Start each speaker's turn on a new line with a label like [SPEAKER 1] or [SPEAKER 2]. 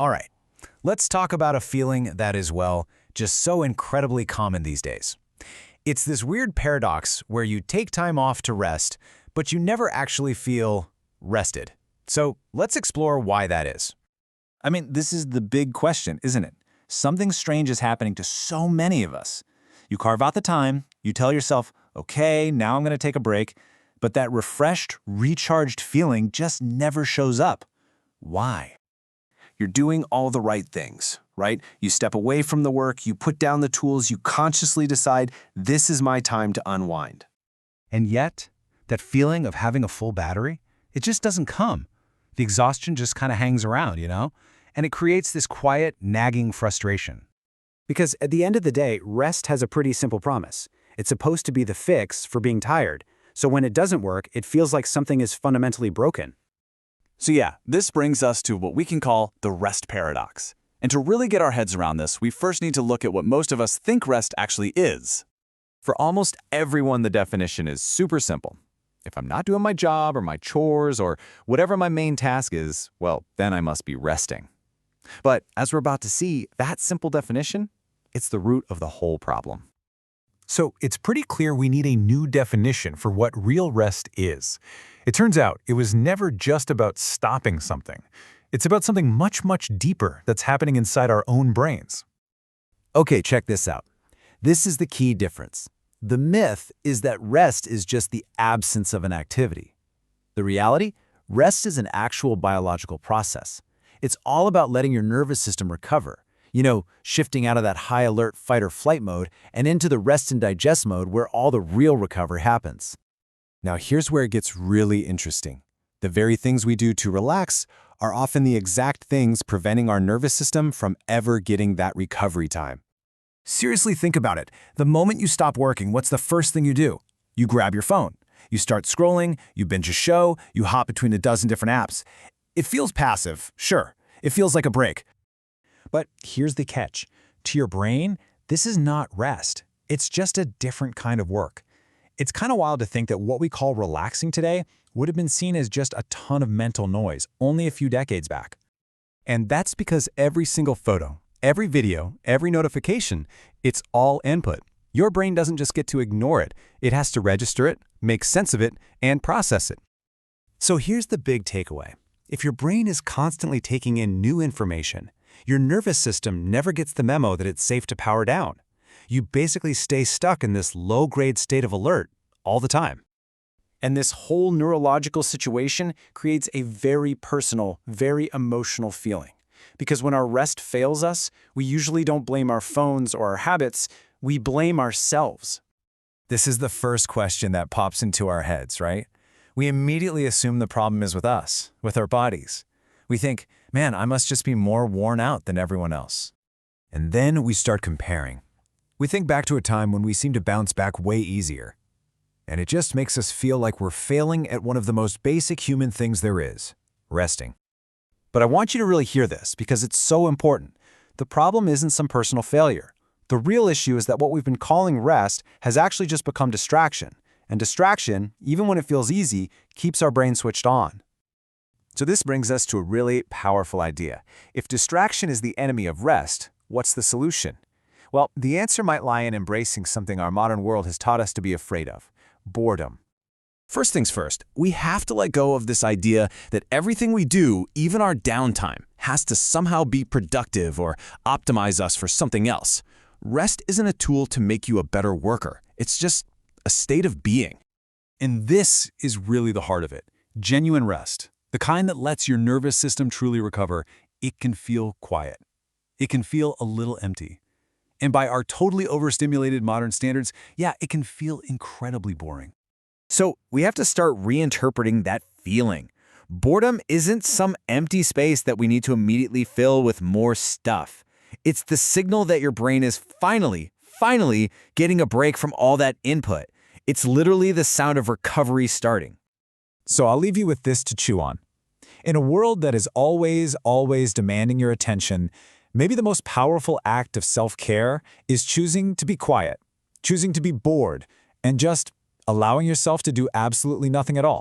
[SPEAKER 1] All right, let's talk about a feeling that is, well, just so incredibly common these days. It's this weird paradox where you take time off to rest, but you never actually feel rested. So let's explore why that is.
[SPEAKER 2] I mean, this is the big question, isn't it? Something strange is happening to so many of us. You carve out the time, you tell yourself, okay, now I'm going to take a break, but that refreshed, recharged feeling just never shows up. Why? You're doing all the right things, right? You step away from the work, you put down the tools, you consciously decide, this is my time to unwind.
[SPEAKER 1] And yet, that feeling of having a full battery, it just doesn't come. The exhaustion just kind of hangs around, And it creates this quiet, nagging frustration.
[SPEAKER 3] Because at the end of the day, rest has a pretty simple promise. It's supposed to be the fix for being tired. So when it doesn't work, it feels like something is fundamentally broken.
[SPEAKER 2] So yeah, this brings us to what we can call the rest paradox. And to really get our heads around this, we first need to look at what most of us think rest actually is. For almost everyone, the definition is super simple. If I'm not doing my job or my chores or whatever my main task is, well, then I must be resting. But as we're about to see, that simple definition, it's the root of the whole problem.
[SPEAKER 4] So it's pretty clear we need a new definition for what real rest is. It turns out it was never just about stopping something. It's about something much, much deeper that's happening inside our own brains.
[SPEAKER 3] Okay, check this out. This is the key difference. The myth is that rest is just the absence of an activity. The reality? Rest is an actual biological process. It's all about letting your nervous system recover. Shifting out of that high alert fight or flight mode and into the rest and digest mode where all the real recovery happens.
[SPEAKER 5] Now here's where it gets really interesting. The very things we do to relax are often the exact things preventing our nervous system from ever getting that recovery time.
[SPEAKER 1] Seriously, think about it. The moment you stop working, what's the first thing you do? You grab your phone. You start scrolling, you binge a show, you hop between a dozen different apps. It feels passive, sure. It feels like a break.
[SPEAKER 4] But here's the catch. To your brain, this is not rest. It's just a different kind of work. It's kind of wild to think that what we call relaxing today would have been seen as just a ton of mental noise only a few decades back.
[SPEAKER 5] And that's because every single photo, every video, every notification, it's all input. Your brain doesn't just get to ignore it. It has to register it, make sense of it, and process it.
[SPEAKER 3] So here's the big takeaway. If your brain is constantly taking in new information, your nervous system never gets the memo that it's safe to power down. You basically stay stuck in this low-grade state of alert all the time.
[SPEAKER 2] And this whole neurological situation creates a very personal, very emotional feeling. Because when our rest fails us, we usually don't blame our phones or our habits, we blame ourselves.
[SPEAKER 1] This is the first question that pops into our heads, right? We immediately assume the problem is with us, with our bodies. We think, man, I must just be more worn out than everyone else. And then we start comparing. We think back to a time when we seem to bounce back way easier. And it just makes us feel like we're failing at one of the most basic human things there is, resting.
[SPEAKER 2] But I want you to really hear this because it's so important. The problem isn't some personal failure. The real issue is that what we've been calling rest has actually just become distraction. And distraction, even when it feels easy, keeps our brain switched on. So this brings us to a really powerful idea. If distraction is the enemy of rest, what's the solution? Well, the answer might lie in embracing something our modern world has taught us to be afraid of: boredom. First things first, we have to let go of this idea that everything we do, even our downtime, has to somehow be productive or optimize us for something else. Rest isn't a tool to make you a better worker. It's just a state of being.
[SPEAKER 4] And this is really the heart of it. Genuine rest, the kind that lets your nervous system truly recover, it can feel quiet. It can feel a little empty. And by our totally overstimulated modern standards, yeah, it can feel incredibly boring.
[SPEAKER 2] So we have to start reinterpreting that feeling. Boredom isn't some empty space that we need to immediately fill with more stuff. It's the signal that your brain is finally getting a break from all that input. It's literally the sound of recovery starting.
[SPEAKER 4] So I'll leave you with this to chew on. In a world that is always demanding your attention, maybe the most powerful act of self-care is choosing to be quiet, choosing to be bored, and just allowing yourself to do absolutely nothing at all.